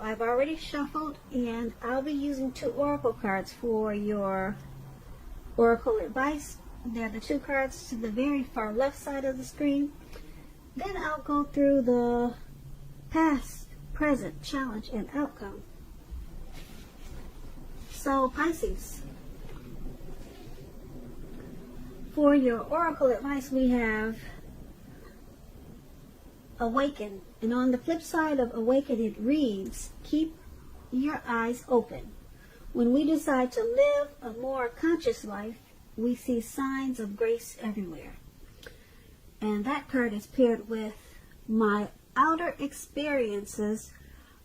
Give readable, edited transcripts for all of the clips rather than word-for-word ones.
I've already shuffled, and I'll be using 2 oracle cards for your oracle advice. They're the 2 cards to the very far left side of the screen. Then I'll go through the past, present, challenge, and outcome. So Pisces, for your oracle advice, we have awaken. And on the flip side of awaken, it reads, keep your eyes open. When we decide to live a more conscious life, we see signs of grace everywhere. And that card is paired with, my outer experiences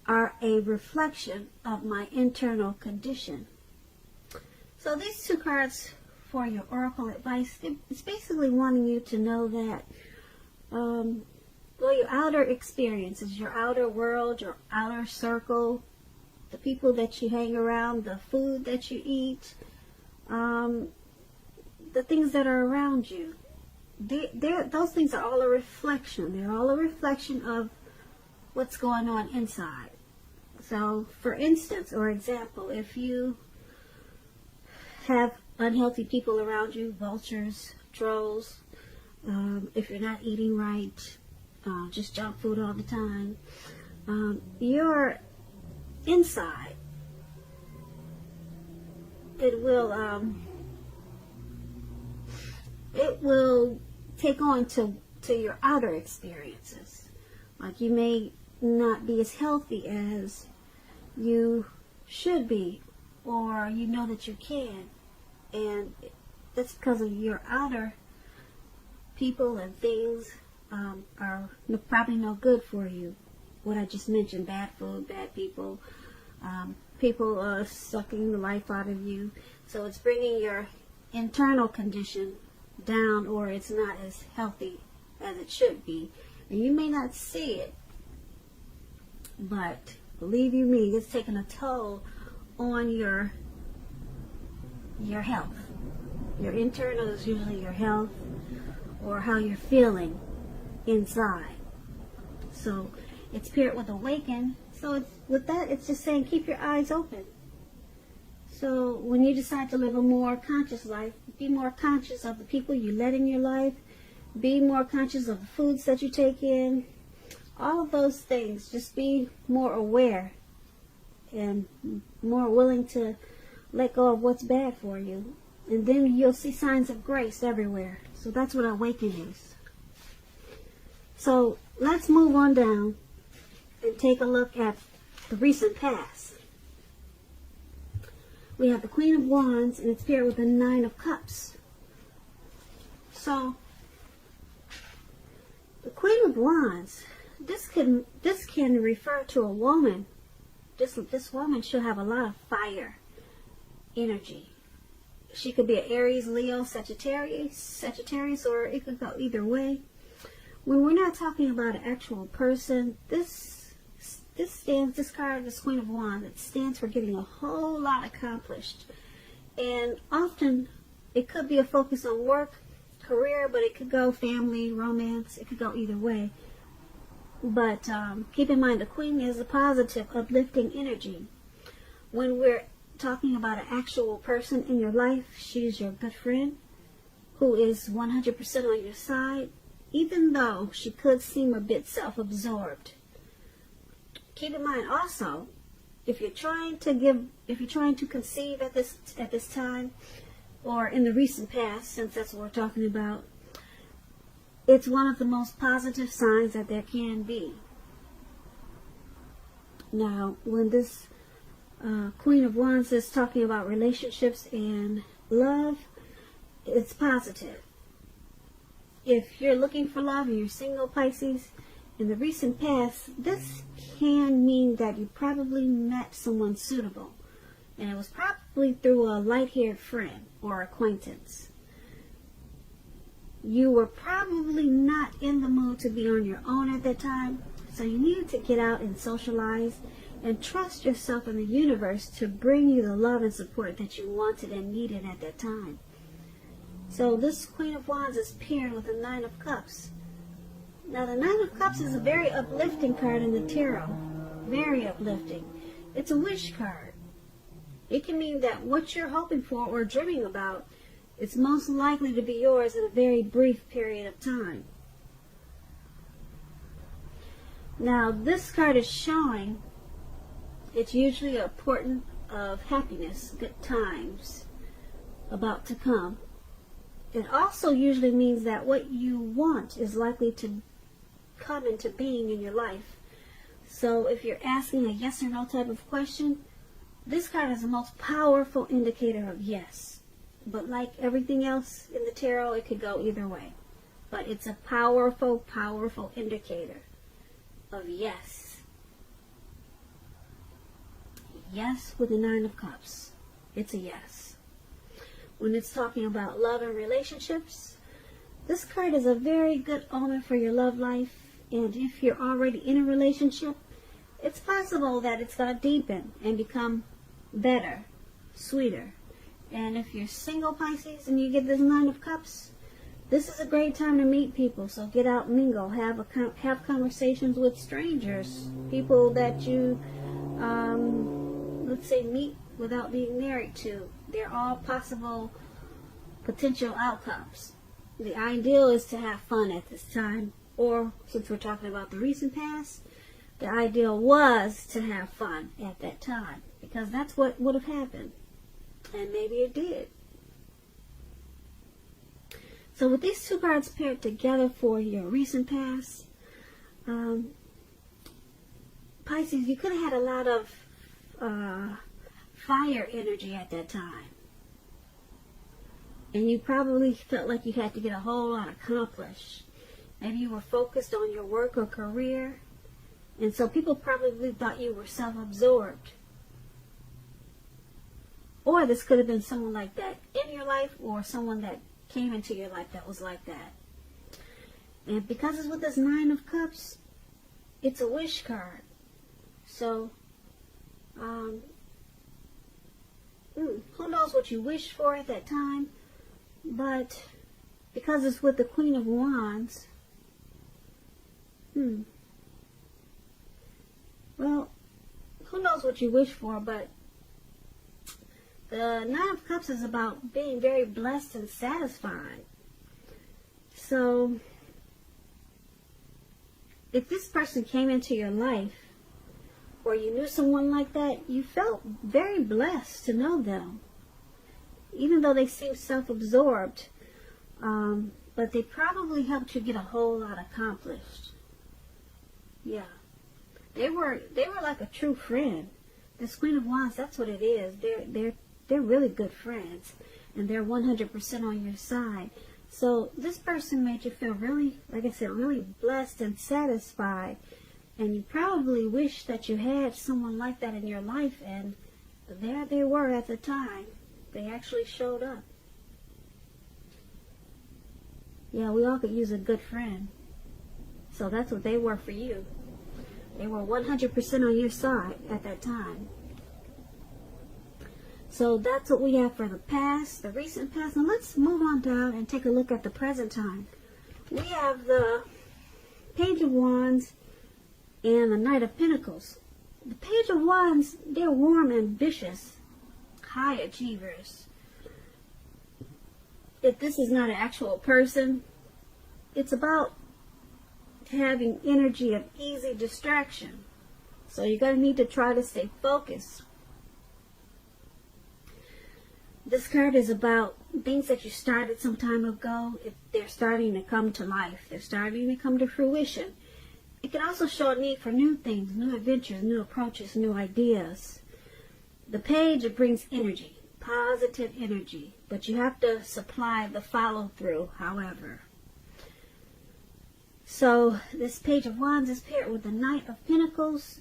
are a reflection of my internal condition. So these 2 cards for your oracle advice, it's basically wanting you to know that your outer experiences, your outer world, your outer circle, the people that you hang around, the food that you eat, the things that are around you, those things are all a reflection. They're all a reflection of what's going on inside. So, for instance, or example, if you have unhealthy people around you, vultures, trolls, if you're not eating right, just junk food all the time, your inside, it will take on to your outer experiences. Like, you may not be as healthy as you should be, or you know that you can, and that's because of your outer people and things are probably no good for you. What I just mentioned, bad food, bad people, people sucking the life out of you. So it's bringing your internal condition down, or it's not as healthy as it should be. And you may not see it, but believe you me, it's taking a toll on your health. Your internal is usually your health or how you're feeling inside. So it's paired with awaken. So with that, it's just saying keep your eyes open. So when you decide to live a more conscious life, be more conscious of the people you let in your life. Be more conscious of the foods that you take in. All of those things. Just be more aware and more willing to let go of what's bad for you. And then you'll see signs of grace everywhere. So that's what awakening is. So let's move on down and take a look at the recent past. We have the Queen of Wands, and it's paired with the 9 of Cups. So the Queen of Wands, this can refer to a woman. This woman should have a lot of fire energy. She could be an Aries, Leo, Sagittarius, or it could go either way. When we're not talking about an actual person, this card, this Queen of Wands, it stands for getting a whole lot accomplished. And often it could be a focus on work, career, but it could go family, romance. It could go either way. But keep in mind, the Queen is a positive, uplifting energy. When we're talking about an actual person in your life, she's your good friend who is 100% on your side, even though she could seem a bit self-absorbed. Keep in mind also, if you're trying to conceive at this time, or in the recent past, since that's what we're talking about, it's one of the most positive signs that there can be. Now, when this Queen of Wands is talking about relationships and love, it's positive. If you're looking for love and you're single, Pisces, in the recent past, this can mean that you probably met someone suitable. And it was probably through a light-haired friend or acquaintance. You were probably not in the mood to be on your own at that time, so you needed to get out and socialize and trust yourself and the universe to bring you the love and support that you wanted and needed at that time. So this Queen of Wands is paired with the 9 of Cups. Now the 9 of Cups is a very uplifting card in the tarot. Very uplifting. It's a wish card. It can mean that what you're hoping for or dreaming about is most likely to be yours in a very brief period of time. Now, this card is showing it's usually a portent of happiness, good times about to come. It also usually means that what you want is likely to come into being in your life. So if you're asking a yes or no type of question, this card is the most powerful indicator of yes. But like everything else in the tarot, it could go either way. But it's a powerful, powerful indicator of yes. Yes with the Nine of Cups. It's a yes. When it's talking about love and relationships, this card is a very good omen for your love life. And if you're already in a relationship, it's possible that it's going to deepen and become better, sweeter. And if you're single, Pisces, and you get this Nine of Cups, this is a great time to meet people. So get out, mingle, have conversations with strangers, people that you, let's say, meet without being married to. They're all possible potential outcomes. The ideal is to have fun at this time. Or, since we're talking about the recent past, the ideal was to have fun at that time. Because that's what would have happened. And maybe it did. So with these two cards paired together for your recent past, Pisces, you could have had a lot of fire energy at that time. And you probably felt like you had to get a whole lot accomplished. Maybe you were focused on your work or career. And so people probably thought you were self-absorbed. Or this could have been someone like that in your life, or someone that came into your life that was like that. And because it's with this Nine of Cups, it's a wish card. So, who knows what you wished for at that time, but because it's with the Queen of Wands, well, who knows what you wish for, but the Nine of Cups is about being very blessed and satisfied. So, if this person came into your life, or you knew someone like that, you felt very blessed to know them. Even though they seemed self-absorbed, but they probably helped you get a whole lot accomplished. Yeah. They were like a true friend. This Queen of Wands, that's what it is. They're really good friends, and they're 100% on your side. So this person made you feel really, like I said, really blessed and satisfied. And you probably wish that you had someone like that in your life, and there they were at the time. They actually showed up. Yeah, we all could use a good friend. So that's what they were for you. They were 100% on your side at that time. So that's what we have for the past, the recent past. Now let's move on down and take a look at the present time. We have the Page of Wands and the Knight of Pentacles. The Page of Wands, they're warm, ambitious, high achievers. If this is not an actual person, it's about having energy of easy distraction. So you're going to need to try to stay focused. This card is about things that you started some time ago. If they're starting to come to life, they're starting to come to fruition. It can also show a need for new things, new adventures, new approaches, new ideas. The page, it brings energy, positive energy, but you have to supply the follow-through, however. So this Page of Wands is paired with the Knight of Pentacles.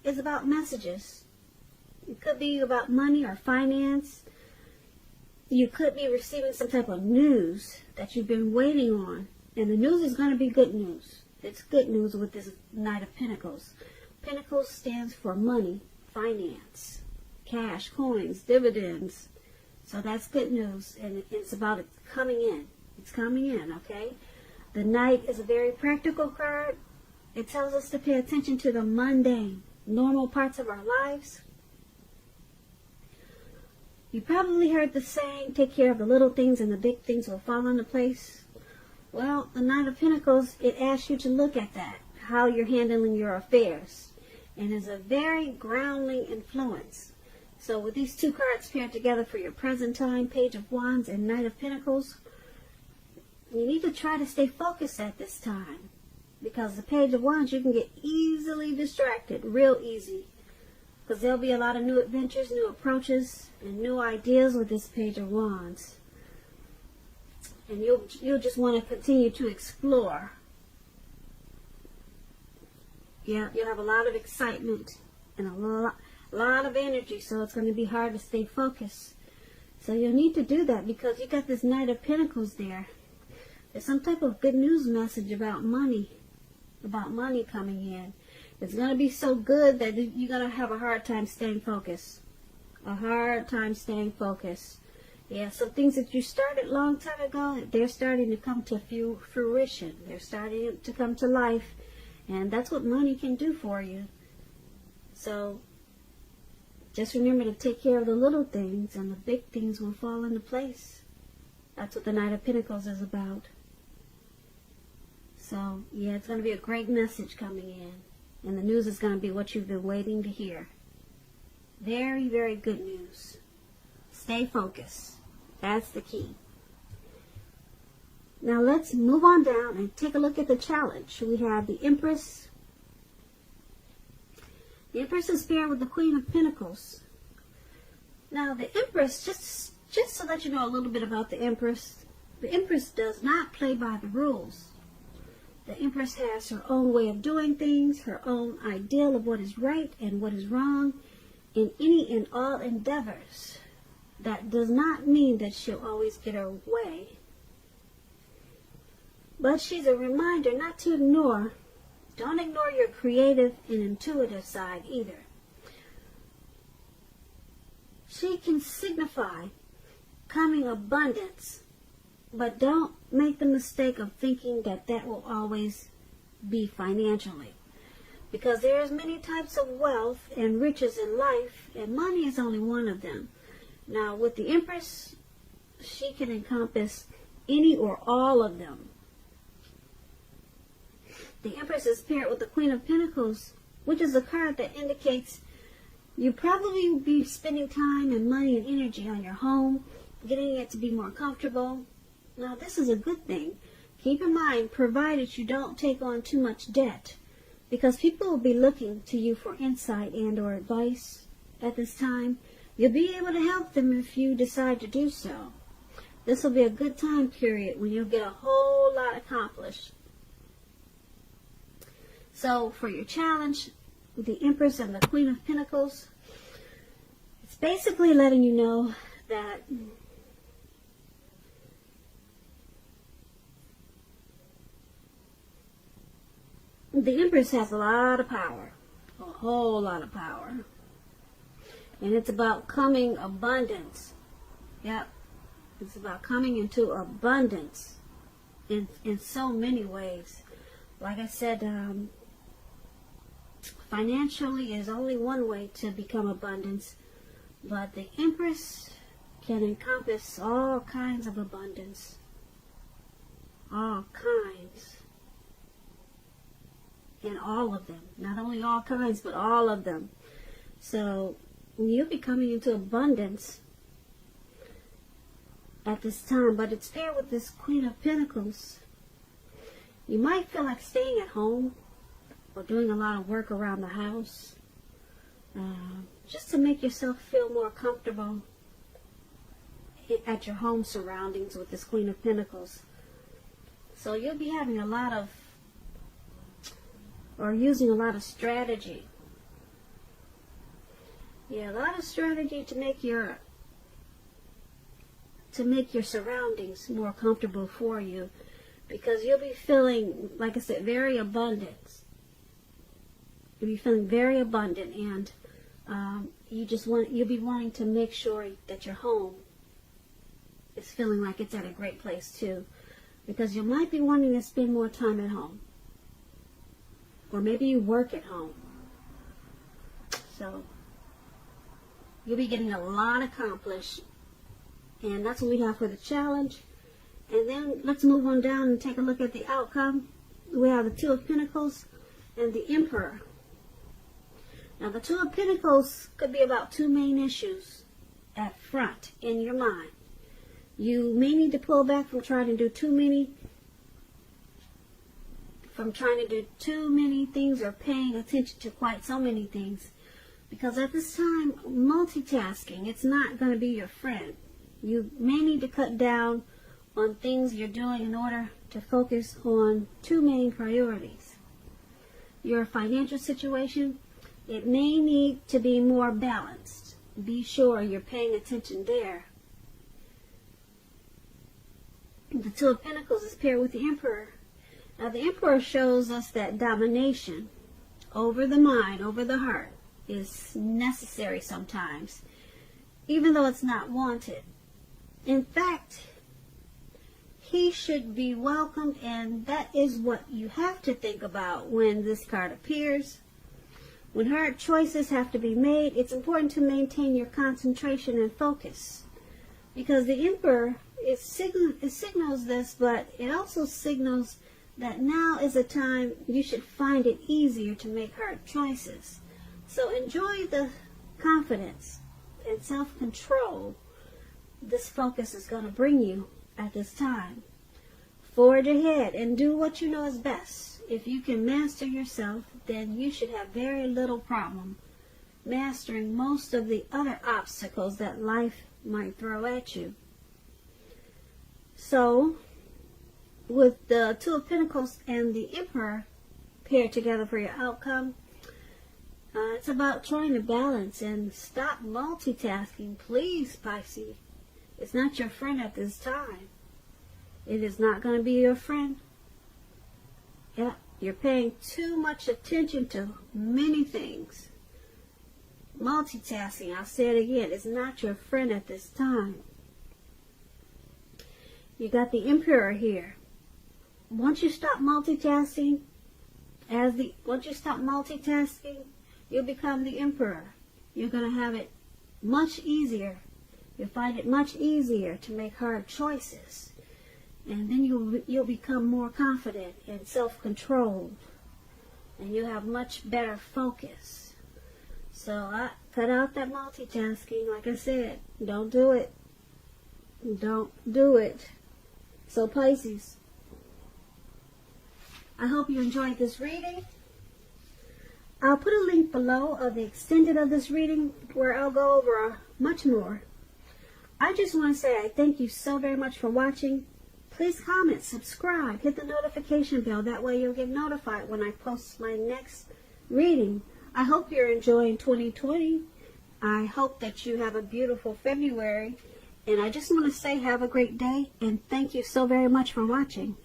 It's about messages. It could be about money or finance. You could be receiving some type of news that you've been waiting on. And the news is going to be good news. It's good news with this Knight of Pentacles. Pentacles stands for money, finance, cash, coins, dividends. So that's good news. And it's about it coming in. It's coming in, okay? The Knight is a very practical card. It tells us to pay attention to the mundane, normal parts of our lives. You probably heard the saying, take care of the little things and the big things will fall into place. Well, the Knight of Pentacles, it asks you to look at that, how you're handling your affairs, and is a very grounding influence. So with these two cards paired together for your present time, Page of Wands and Knight of Pentacles, you need to try to stay focused at this time, because the Page of Wands, you can get easily distracted, real easy, because there'll be a lot of new adventures, new approaches, and new ideas with this Page of Wands. And you'll just want to continue to explore. Yeah, you'll have a lot of excitement and a lot of energy, so it's going to be hard to stay focused. So you'll need to do that because you got this Knight of Pentacles there. There's some type of good news message about money coming in. It's going to be so good that you're going to have a hard time staying focused. A hard time staying focused. Yeah, some things that you started a long time ago, they're starting to come to fruition. They're starting to come to life. And that's what money can do for you. So, just remember to take care of the little things, and the big things will fall into place. That's what the Knight of Pentacles is about. So, yeah, it's going to be a great message coming in. And the news is going to be what you've been waiting to hear. Very, very good news. Stay focused. That's the key. Now let's move on down and take a look at the challenge. We have the Empress. The Empress is paired with the Queen of Pentacles. Now the Empress, just to let you know a little bit about the Empress does not play by the rules. The Empress has her own way of doing things, her own ideal of what is right and what is wrong in any and all endeavors. That does not mean that she'll always get her way. But she's a reminder not to ignore. Don't ignore your creative and intuitive side either. She can signify coming abundance, but don't make the mistake of thinking that that will always be financially. Because there's many types of wealth and riches in life, and money is only one of them. Now, with the Empress, she can encompass any or all of them. The Empress is paired with the Queen of Pentacles, which is a card that indicates you probably will be spending time and money and energy on your home, getting it to be more comfortable. Now, this is a good thing. Keep in mind, provided you don't take on too much debt, because people will be looking to you for insight and or advice at this time. You'll be able to help them if you decide to do so. This will be a good time period when you'll get a whole lot accomplished. So for your challenge with the Empress and the Queen of Pentacles, it's basically letting you know that the Empress has a lot of power, a whole lot of power. And it's about coming abundance. Yep. It's about coming into abundance in so many ways. Like I said, financially is only one way to become abundance. But the Empress can encompass all kinds of abundance. All kinds. And all of them. Not only all kinds, but all of them. So you'll be coming into abundance at this time, but it's paired with this Queen of Pentacles. You might feel like staying at home or doing a lot of work around the house, just to make yourself feel more comfortable at your home surroundings with this Queen of Pentacles. So you'll be having a lot of, or using a lot of strategy. Yeah, a lot of strategy to make your surroundings more comfortable for you, because you'll be feeling, like I said, very abundant. You'll be feeling very abundant, and you'll be wanting to make sure that your home is feeling like it's at a great place too, because you might be wanting to spend more time at home, or maybe you work at home. So you'll be getting a lot accomplished. And that's what we have for the challenge. And then let's move on down and take a look at the outcome. We have the Two of Pentacles and the Emperor. Now the Two of Pentacles could be about two main issues at front in your mind. You may need to pull back from trying to do too many things or paying attention to quite so many things. Because at this time, multitasking, it's not going to be your friend. You may need to cut down on things you're doing in order to focus on two main priorities. Your financial situation, it may need to be more balanced. Be sure you're paying attention there. The Two of Pentacles is paired with the Emperor. Now the Emperor shows us that domination over the mind, over the heart, is necessary sometimes, even though it's not wanted. In fact, he should be welcomed, and that is what you have to think about when this card appears. When hard choices have to be made, it's important to maintain your concentration and focus. Because the Emperor, it signals this, but it also signals that now is a time you should find it easier to make hard choices. So enjoy the confidence and self-control this focus is going to bring you at this time. Forward ahead and do what you know is best. If you can master yourself, then you should have very little problem mastering most of the other obstacles that life might throw at you. So, with the Two of Pentacles and the Emperor paired together for your outcome, it's about trying to balance and stop multitasking. Please, Pisces. It's not your friend at this time. It is not going to be your friend. Yeah, you're paying too much attention to many things. Multitasking, I'll say it again, is not your friend at this time. You got the Emperor here. Once you stop multitasking, you'll become the Emperor. You're going to have it much easier. You'll find it much easier to make hard choices. And then you'll become more confident and self-controlled. And you'll have much better focus. So cut out that multitasking. Like I said, don't do it. Don't do it. So Pisces, I hope you enjoyed this reading. I'll put a link below of the extended of this reading where I'll go over much more. I just want to say I thank you so very much for watching. Please comment, subscribe, hit the notification bell. That way you'll get notified when I post my next reading. I hope you're enjoying 2020. I hope that you have a beautiful February. And I just want to say have a great day. And thank you so very much for watching.